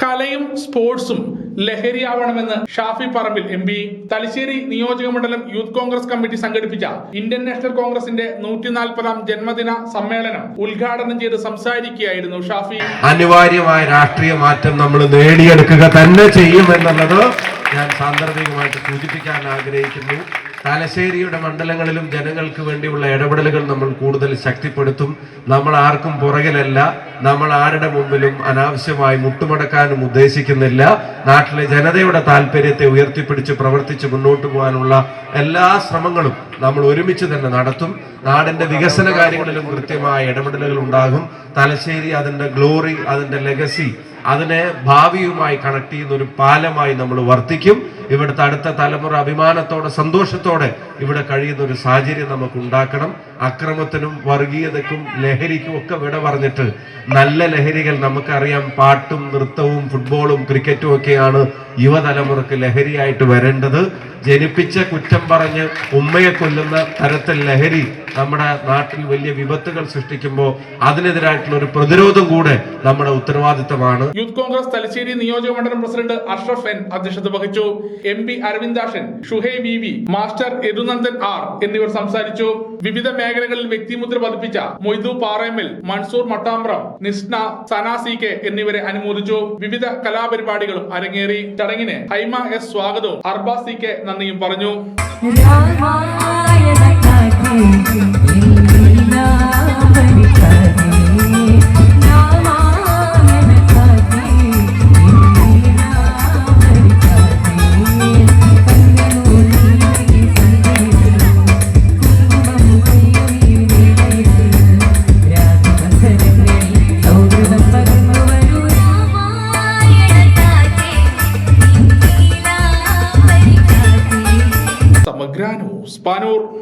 കലയും സ്പോർട്സും ലഹരിയാവണമെന്ന് ഷാഫി പറമ്പിൽ MP. തലശ്ശേരി നിയോജക മണ്ഡലം യൂത്ത് കോൺഗ്രസ് കമ്മിറ്റി സംഘടിപ്പിച്ച ഇന്ത്യൻ നാഷണൽ കോൺഗ്രസിന്റെ 140ാം ജന്മദിന സമ്മേളനം ഉദ്ഘാടനം ചെയ്ത് സംസാരിക്കുകയായിരുന്നു ഷാഫി. അനിവാര്യമായ രാഷ്ട്രീയ മാറ്റം നമ്മൾ നേടിയെടുക്കുക തന്നെ ചെയ്യുമെന്നുള്ളത് ഞാൻ സാന്ദർഭികമായിട്ട് സൂചിപ്പിക്കാൻ ആഗ്രഹിക്കുന്നു. തലശ്ശേരിയുടെ മണ്ഡലങ്ങളിലും ജനങ്ങൾക്ക് വേണ്ടിയുള്ള ഇടപെടലുകൾ നമ്മൾ കൂടുതൽ ശക്തിപ്പെടുത്തും. നമ്മൾ ആർക്കും പുറകിലല്ല, നമ്മൾ ആരുടെ മുമ്പിലും അനാവശ്യമായി മുട്ടുമടക്കാനും ഉദ്ദേശിക്കുന്നില്ല. നാട്ടിലെ ജനതയുടെ താല്പര്യത്തെ ഉയർത്തിപ്പിടിച്ച് പ്രവർത്തിച്ച് മുന്നോട്ട് പോകാനുള്ള എല്ലാ ശ്രമങ്ങളും നമ്മൾ ഒരുമിച്ച് തന്നെ നടത്തും. നാടിന്റെ വികസന കാര്യങ്ങളിലും കൃത്യമായ ഇടപെടലുകൾ ഉണ്ടാകും. തലശ്ശേരി അതിന്റെ ഗ്ലോറി, അതിന്റെ ലെഗസി, അതിനെ ഭാവിയുമായി കണക്ട് ചെയ്യുന്ന ഒരു പാലമായി നമ്മൾ വർത്തിക്കും. ഇവിടുത്തെ അടുത്ത തലമുറ അഭിമാനത്തോടെ സന്തോഷത്തോടെ ഇവിടെ കഴിയുന്ന ഒരു സാഹചര്യം നമുക്ക് ഉണ്ടാക്കണം. അക്രമത്തിനും വർഗീയതയ്ക്കും ലഹരിക്കും ഒക്കെ വിട പറഞ്ഞിട്ട് നല്ല ലഹരികൾ നമുക്കറിയാം. പാട്ടും നൃത്തവും ഫുട്ബോളും ക്രിക്കറ്റും ഒക്കെയാണ് യുവതലമുറക്ക് ലഹരിയായിട്ട് വരേണ്ടത്. ജനിപ്പിച്ച കുറ്റം പറഞ്ഞ് ഉമ്മയെ കൊല്ലുന്ന തരത്തിൽ ലഹരി നമ്മുടെ നാട്ടിൽ വലിയ വിപത്തുകൾ സൃഷ്ടിക്കുമ്പോൾ അതിനെതിരായിട്ടുള്ള ഒരു പ്രതിരോധം കൂടെ നമ്മുടെ ഉത്തരവാദിത്തമാണ്. യൂത്ത് കോൺഗ്രസ് തലശ്ശേരി നിയോജക മണ്ഡലം പ്രസിഡന്റ് അഷ്റഫ് N അധ്യക്ഷത വഹിച്ചു. MP Aravindakshan, Shuhaib VV, master Yadunandan R എന്നിവർ സംസാരിച്ചു. വിവിധ മേഖലകളിൽ വ്യക്തിമുദ്ര പതിപ്പിച്ച മൊയ്തു പാറേമ്മൽ, മൻസൂർ മട്ടാമ്പ്രം, നിസ്ന, സന CK എന്നിവരെ അനുമോദിച്ചു. വിവിധ കലാപരിപാടികളും അരങ്ങേറി. ചടങ്ങിന് ഹൈമ S സ്വാഗതവും അർബാസ് CK നന്ദിയും പറഞ്ഞു. സമഗ്ര ന്യൂസ് പാനൂർ.